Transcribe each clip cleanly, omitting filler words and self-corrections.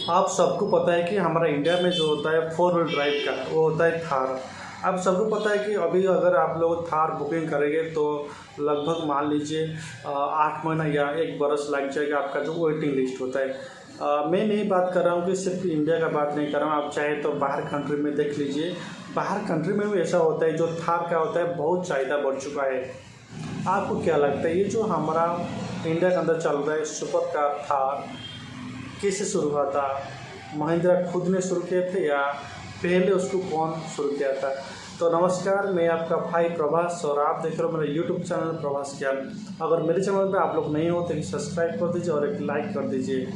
आप सबको पता है कि हमारा इंडिया में जो होता है फोर व्हील ड्राइव का वो होता है थार। आप सबको पता है कि अभी अगर आप लोग थार बुकिंग करेंगे तो लगभग मान लीजिए 8 महीना या 1 बरस लग जाएगा आपका जो वेटिंग लिस्ट होता है। मैं नहीं बात कर रहा हूँ कि सिर्फ इंडिया का बात नहीं कर रहा हूँ, आप चाहे तो बाहर कंट्री में देख लीजिए। बाहर कंट्री में भी ऐसा होता है, जो थार का होता है बहुत चाहिदा बढ़ चुका है। आपको क्या लगता है ये जो हमारा इंडिया के अंदर चल रहा है सुपर कार थार कैसे शुरू हुआ था? महिंद्रा खुद ने शुरू किए थे या पहले उसको कौन शुरू किया था? तो नमस्कार, मैं आपका भाई प्रभास और आप देख रहे हो मेरा यूट्यूब चैनल प्रभास ज्ञान। अगर मेरे चैनल पे आप लोग नहीं हो तो सब्सक्राइब कर दीजिए और एक लाइक कर दीजिए।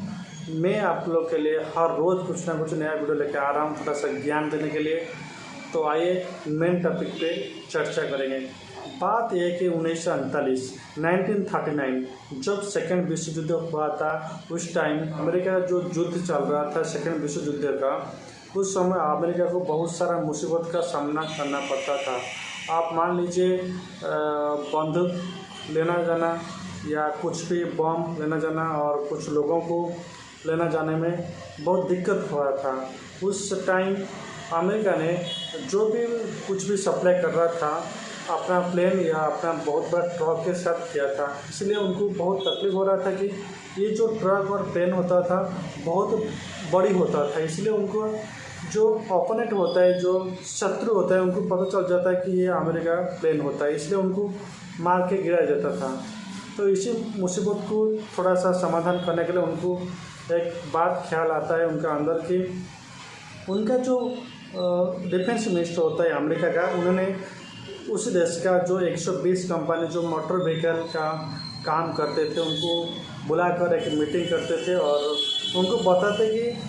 मैं आप लोग के लिए हर रोज़ कुछ ना कुछ नया वीडियो लेकर आ रहा हूँ, थोड़ा सा ज्ञान देने के लिए। तो आइए मेन टॉपिक पे चर्चा करेंगे। बात यह है कि 1939 जब सेकेंड विश्व युद्ध हुआ था, उस टाइम अमेरिका जो युद्ध चल रहा था सेकेंड विश्व युद्ध का, उस समय अमेरिका को बहुत सारा मुसीबत का सामना करना पड़ता था। आप मान लीजिए बंदूक लेना जाना या कुछ भी बम लेना जाना और कुछ लोगों को लेना जाने में बहुत दिक्कत हुआ था। उस टाइम अमेरिका ने जो भी कुछ भी सप्लाई कर रहा था अपना प्लेन या अपना बहुत बड़ा ट्रक के साथ किया था, इसलिए उनको बहुत तकलीफ हो रहा था कि ये जो ट्रक और प्लेन होता था बहुत बड़ी होता था। इसलिए उनको जो ओपोनेंट होता है, जो शत्रु होता है, उनको पता चल जाता है कि ये अमेरिका प्लेन होता है, इसलिए उनको मार के गिराया जाता था। तो इसी मुसीबत को थोड़ा सा समाधान करने के लिए उनको एक बात ख्याल आता है उनका अंदर कि उनका जो डिफेंस मिनिस्टर होता है अमेरिका का, उन्होंने उस देश का जो 120 कंपनी जो मोटर व्हीकल का काम करते थे उनको बुलाकर एक मीटिंग करते थे और उनको बताते कि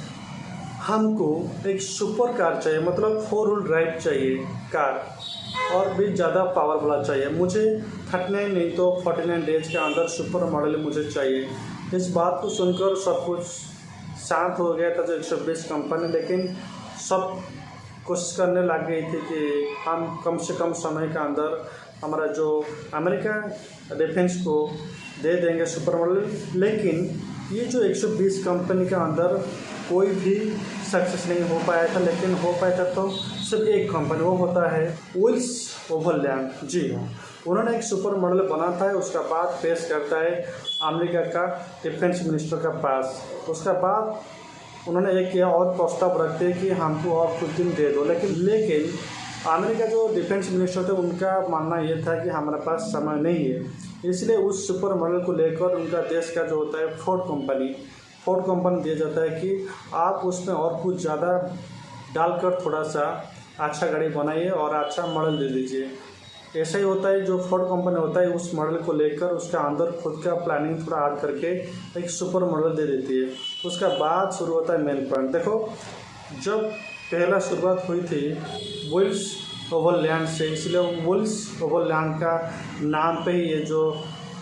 हमको एक सुपर कार चाहिए, मतलब 4 व्हील ड्राइव चाहिए कार, और भी ज़्यादा पावर वाला चाहिए। मुझे 39 नहीं तो 49 डेज के अंदर सुपर मॉडल मुझे चाहिए। इस बात को सुनकर सब कुछ शांत हो गया था जो 120 कंपनी, लेकिन सब कोशिश करने लग गई थी कि हम कम से कम समय के अंदर हमारा जो अमेरिका डिफेंस को दे देंगे सुपर मॉडल। लेकिन ये जो 120 कंपनी के अंदर कोई भी सक्सेस नहीं हो पाया था, लेकिन हो पाया था तो सिर्फ एक कंपनी, वो होता है विल्स ओवरलैंड। जी हाँ, उन्होंने एक सुपर मॉडल बनाता है, उसका बाद पेश करता है अमेरिका का डिफेंस मिनिस्टर का पास। उसका बाद उन्होंने एक यह और प्रस्ताव रखते हैं कि हमको और कुछ दिन दे दो, लेकिन अमेरिका जो डिफेंस मिनिस्टर थे उनका मानना ये था कि हमारे पास समय नहीं है। इसलिए उस सुपर मॉडल को लेकर उनका देश का जो होता है फोर्ड कंपनी दिया जाता है कि आप उसमें और कुछ ज़्यादा डालकर थोड़ा सा अच्छा गाड़ी बनाइए और अच्छा मॉडल दे दीजिए। ऐसा ही होता है, जो फोर्ड कंपनी होता है उस मॉडल को लेकर उसका अंदर खुद का प्लानिंग थोड़ा ऐड करके एक सुपर मॉडल दे देती है। उसका बाद शुरू होता है मेन पॉइंट। देखो, जब पहला शुरुआत हुई थी विल्स ओवरलैंड से, इसलिए विल्स ओवरलैंड का नाम पे ही ये जो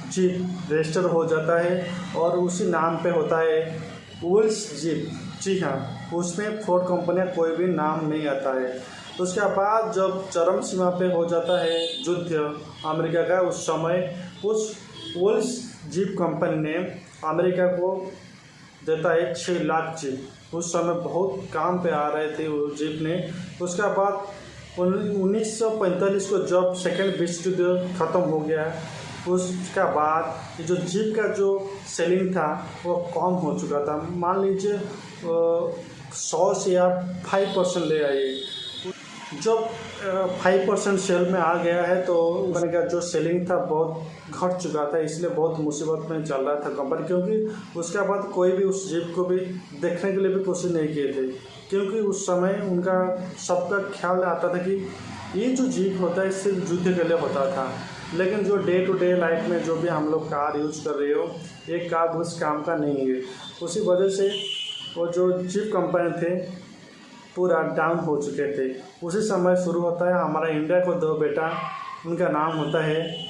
जीप रजिस्टर हो जाता है और उसी नाम पे होता है विल्स जीप। जी हाँ, उसमें फोर्ड कंपनी का कोई भी नाम नहीं आता है। उसके बाद जब चरम सीमा पे हो जाता है युद्ध अमेरिका का, उस समय उस विल्स जीप कंपनी ने अमेरिका को देता है 6 लाख जीप। उस समय बहुत काम पे आ रहे थे वो जीप ने। उसके बाद 1945 को जब सेकेंड विश्व युद्ध ख़त्म हो गया, उसका बाद जो जीप का जो सेलिंग था वो कम हो चुका था। मान लीजिए 100 से या 5% ले आइए। जब 5% सेल में आ गया है तो कंपनी का जो सेलिंग था बहुत घट चुका था, इसलिए बहुत मुसीबत में चल रहा था कंपनी, क्योंकि उसके बाद कोई भी उस जीप को भी देखने के लिए भी कोशिश नहीं किए थे, क्योंकि उस समय उनका सबका ख्याल आता था कि ये जो जीप होता है सिर्फ युद्ध के लिए होता था, लेकिन जो डे टू डे लाइफ में जो भी हम लोग कार यूज कर रहे हो, ये कार उस काम का नहीं है। उसी वजह से वो जो जीप कंपनी थे पूरा डाउन हो चुके थे। उसी समय शुरू होता है हमारा इंडिया को 2 बेटा, उनका नाम होता है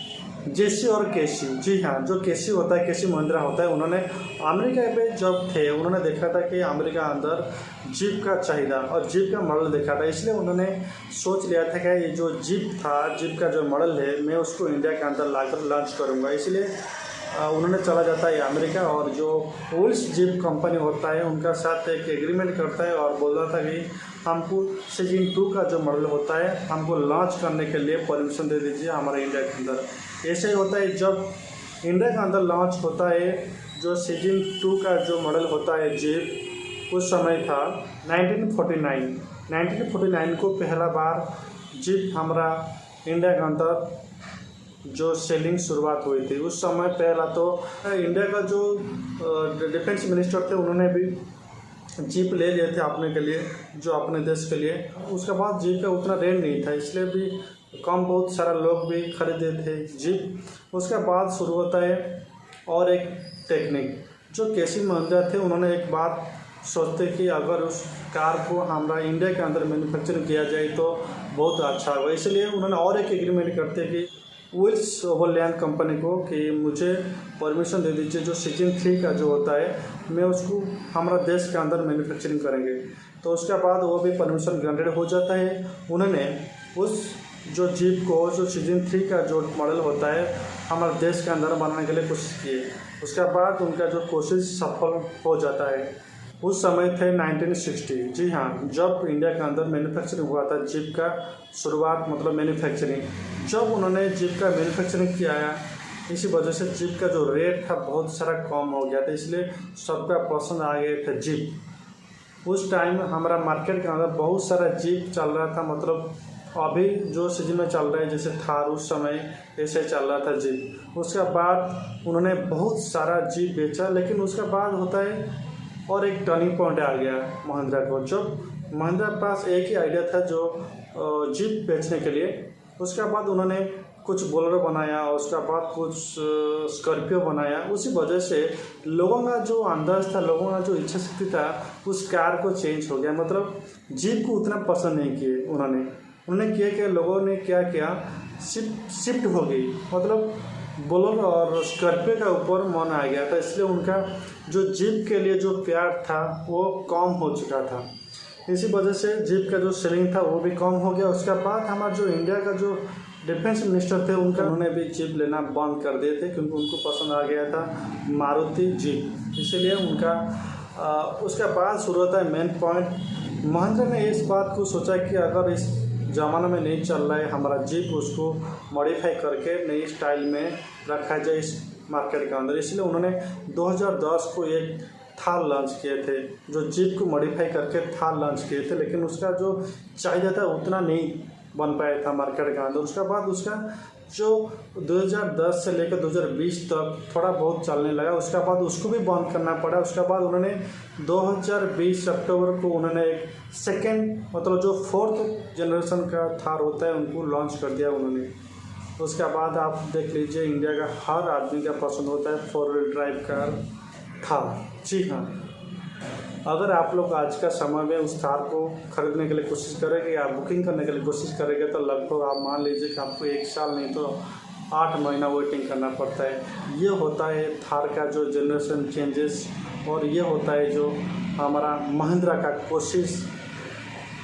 जेसी और केसी। जी हाँ, जो केसी होता है, केसी महिंद्रा होता है, उन्होंने अमेरिका पे जब थे उन्होंने देखा था कि अमेरिका अंदर जीप का चाहिदा और जीप का मॉडल देखा था, इसलिए उन्होंने सोच लिया था कि ये जो जीप था, जीप का जो मॉडल है, मैं उसको इंडिया के अंदर लाकर लॉन्च करूँगा। इसलिए उन्होंने चला जाता है अमेरिका और जो विल्स जीप कंपनी होता है उनका साथ एक एग्रीमेंट करता है और बोल रहा था कि हमको सीजन 2 का जो मॉडल होता है हमको लॉन्च करने के लिए परमिशन दे दीजिए हमारे इंडिया के अंदर। ऐसे ही होता है जब इंडिया के अंदर लॉन्च होता है जो सीजन 2 का जो मॉडल होता है जीप, उस समय था 1949 को पहला बार जीप हमारा इंडिया के अंदर जो सेलिंग शुरुआत हुई थी। उस समय पहला तो इंडिया का जो डिफेंस मिनिस्टर थे उन्होंने भी जीप ले लिए थे अपने के लिए, जो अपने देश के लिए। उसके बाद जीप का उतना रेट नहीं था, इसलिए भी बहुत सारा लोग भी खरीदे थे जीप। उसके बाद शुरू होता है और एक टेक्निक जो केसी महिंद्रा थे, उन्होंने एक बात सोचते कि अगर उस कार को हमारा इंडिया के अंदर मैन्युफैक्चरिंग किया जाए तो बहुत अच्छा होगा। इसलिए उन्होंने और एक एग्रीमेंट करते कि विल्स ओवरलैंड कंपनी को कि मुझे परमिशन दे दीजिए जो सीजन 3 का जो होता है मैं उसको हमारा देश के अंदर मैन्युफैक्चरिंग करेंगे। तो उसके बाद वो भी परमिशन ग्रांटेड हो जाता है। उन्होंने उस जो जीप को जो सीजन 3 का जो मॉडल होता है हमारे देश के अंदर बनाने के लिए कोशिश किए। उसके बाद उनका जो कोशिश सफल हो जाता है। उस समय थे 1960, जी हाँ, जब इंडिया के अंदर मैन्युफैक्चरिंग हुआ था जीप का शुरुआत, मतलब मैन्युफैक्चरिंग। जब उन्होंने जीप का मैन्युफैक्चरिंग किया, इसी वजह से जीप का जो रेट था बहुत सारा कम हो गया था, इसलिए सबका पसंद आ गए थे जीप। उस टाइम हमारा मार्केट के अंदर बहुत सारा जीप चल रहा था, मतलब अभी जो सीजन में चल रहा है जैसे थार, उस समय ऐसे चल रहा था जीप। उसके बाद उन्होंने बहुत सारा जीप बेचा, लेकिन उसके बाद होता है और एक टर्निंग पॉइंट आ गया महिंद्रा को। जब महिंद्रा के पास एक ही आइडिया था जो जीप बेचने के लिए। उसके बाद उन्होंने कुछ बोलेरो बनाया, उसके बाद कुछ स्कॉर्पियो बनाया। उसी वजह से लोगों का जो अंदाज था, लोगों का जो इच्छा शक्ति था उस कार को चेंज हो गया। मतलब जीप को उतना पसंद नहीं किए उन्होंने किया कि लोगों ने क्या किया, शिफ्ट हो गई, मतलब बोलेरो और स्कॉर्पियो का ऊपर मन आ गया था। इसलिए उनका जो जीप के लिए जो प्यार था वो कम हो चुका था। इसी वजह से जीप का जो सेलिंग था वो भी कम हो गया। उसके बाद हमारा जो इंडिया का जो डिफेंस मिनिस्टर थे उन्होंने भी जीप लेना बंद कर दिए थे, क्योंकि उनको पसंद आ गया था मारुति जीप। इसीलिए उनका उसके बाद शुरू होता है मेन पॉइंट। महिंद्रा ने इस बात को सोचा कि अगर इस ज़माना में नहीं चल रहा है हमारा जीप, उसको मॉडिफाई करके नई स्टाइल में रखा जाए इस मार्केट के अंदर। इसलिए उन्होंने 2010 को एक थार लॉन्च किए थे, जो जीप को मॉडिफाई करके थार लॉन्च किए थे, लेकिन उसका जो चाहिए था उतना नहीं बन पाया था मार्केट के अंदर। उसके बाद उसका जो 2010 से लेकर 2020 तक थोड़ा बहुत चलने लगा, उसके बाद उसको भी बंद करना पड़ा। उसके बाद उन्होंने 2020 अक्टूबर को उन्होंने एक सेकेंड, मतलब जो 4th जनरेशन का थार होता है उनको लॉन्च कर दिया उन्होंने। उसके बाद आप देख लीजिए इंडिया का हर आदमी का पसंद होता है 4 व्हील ड्राइव कार थार। जी हाँ, अगर आप लोग आज का समय में उस थार को खरीदने के लिए कोशिश करेंगे या बुकिंग करने के लिए कोशिश करेंगे तो लगभग आप मान लीजिए कि आपको 1 साल नहीं तो 8 महीना वेटिंग करना पड़ता है। ये होता है थार का जो जनरेशन चेंजेस, और ये होता है जो हमारा महिंद्रा का कोशिश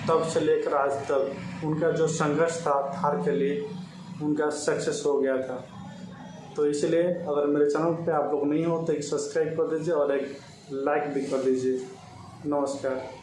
तब से लेकर आज तक उनका जो संघर्ष था थार के लिए, उनका सक्सेस हो गया था। तो इसलिए अगर मेरे चैनल पे आप लोग नहीं हो तो एक सब्सक्राइब कर दीजिए और एक लाइक भी कर दीजिए। नमस्कार।